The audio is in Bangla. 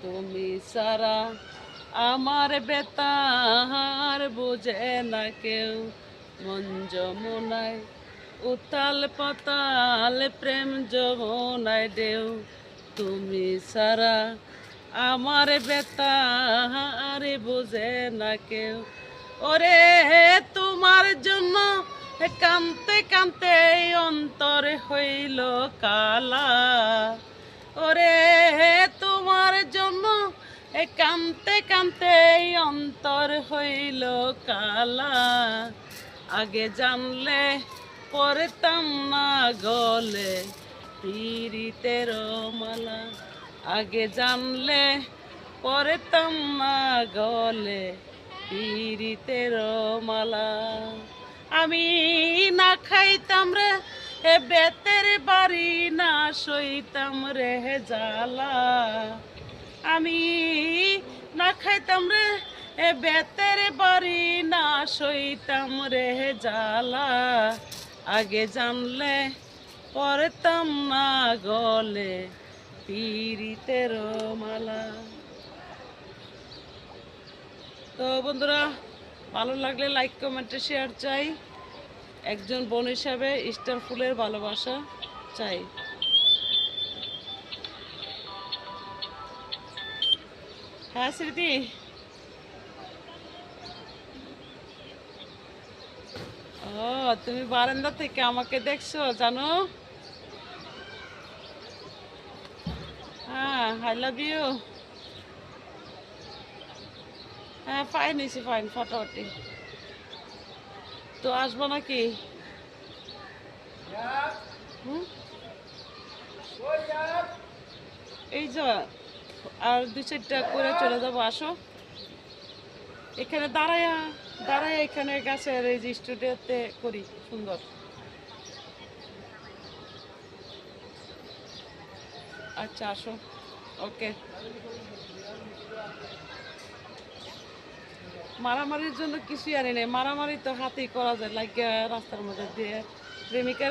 তুমি সারা আমার বেতার বোঝে না কেউ, মন যমুনায় উতাল পাতাল প্রেম যমুনায় ঢেউ। তুমি সারা আমার বেতার বোঝে না কেউ। ওরে তোমার জন্য কানতে কানতে অন্তর হইল কালা। ওরে তোমার জন্য কানতে কানতে অন্তর হইল কালা। আগে জানলে পড়তাম না গলে পীড়িতের মালা। আগে জানলে পড়তাম না গলে পীড়িতের মালা। আমি না খাইতাম রে বেতের বাড়ি, না সইতাম রে জ্বালা। আমি না খাইতাম রে বেতের বাড়ি, না সইতাম রে জ্বালা। আগে জানলে পড়তাম না গলে পীড়িতের মালা। তো বন্ধুরা, ভালো লাগলে লাইক কমেন্টে শেয়ার চাই। একজন বোন হিসাবে স্টার ফুলের ভালোবাসা চাই। হ্যাঁ স্মৃতি, ও তুমি বারান্দা থেকে আমাকে দেখছো জানো? হ্যাঁ, আই লাভ ইউ। হ্যাঁ ফাইন হয়েছি, ফাইন, ফাটাফাটি। তো আসবো নাকি? হুম, এই যে আর দুই চারটা করে চলে যাবো, আসো। এখানে দাঁড়ায়া দাঁড়ায় এখানে গাছের এই যে স্টুডিওতে করি, সুন্দর। আচ্ছা আসো, ওকে। মারামারির জন্য কিছুই আনি নেই, মারামারি তো হাতেই করা যায়, লাগে রাস্তার মধ্যে দিয়ে প্রেমিকা